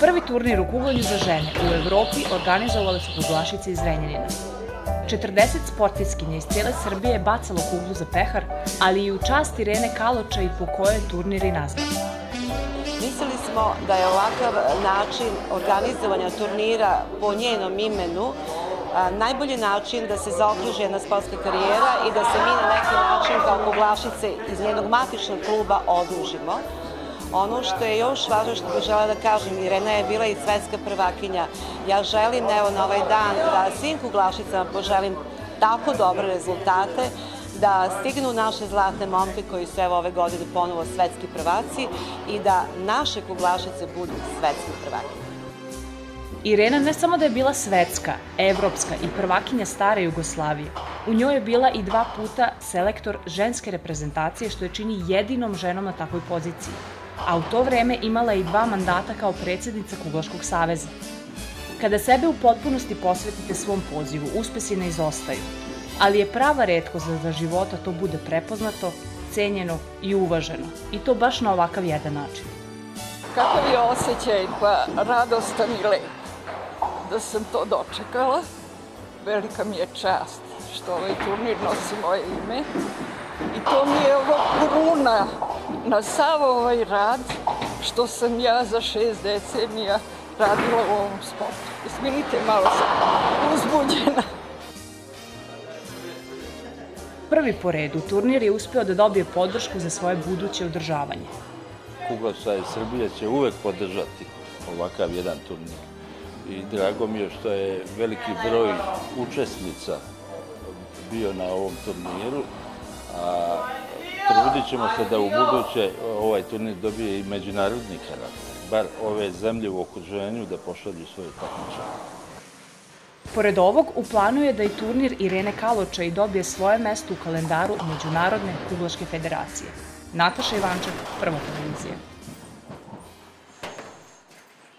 Prvi turnir u kuglanju za žene u Evropi organizovale su kuglašice iz Zrenjanina. 40 sportistkinja iz cijele Srbije je bacalo kuglu za pehar, ali i u čast IRENE KALOČAI po kojoj je turnir i nazvan. Mislili smo da je ovakav način organizovanja turnira po njenom imenu najbolji način da se zaokruži jedna sportska karijera i da se mi na neki način kao kuglašice iz njenog matičnog kluba odužimo. Ono što je još važno što bih želela da kažem, Irena je bila i svetska prvakinja. Ja želim na ovaj dan da svim kuglašicama poželim tako dobre rezultate, da stignu naše zlatne momke koji su ove godine ponovo svetski prvaci i da naše kuglašice budu svetski prvakinje. Irena ne samo da je bila svetska, evropska i prvakinja stare Jugoslavije, u njoj je bila i 2 puta selektor ženske reprezentacije, što je čini jedinom ženom na takvoj poziciji, a u to vreme imala je i 2 mandata kao predsjednica Kuglaškog saveza. Kada sebe u potpunosti posvetite svom pozivu, uspesi ne izostaju, ali je prava retkost da za života to bude prepoznato, cenjeno i uvaženo, i to baš na ovakav jedan način. Kakav je osjećaj? Pa radostan i lep da sam to dočekala. Velika mi je čast što ovaj turnir nosi moje ime i to mi je ovo kruna na sav ovaj rad što sam ja za 6 decenija radila u ovom sportu. Izvinite, malo sam uzbuđena. Prvi po redu turnir je uspeo da dobije podršku za svoje buduće održavanje. Kuglačaj Srbije će uvek podržati ovakav jedan turnir. I drago mi je što je veliki broj učesnica bio na ovom turniru, a trudit ćemo se da u buduće ovaj turnir dobije i međunarodni karakter, bar ove zemlje u okruženju da pošalju svoje takmičare. Pored ovog, u planu je da i turnir IRENE KALOČAI dobije svoje mesto u kalendaru Međunarodne kuglaške federacije. Nataša Ivanček, Prva televizija.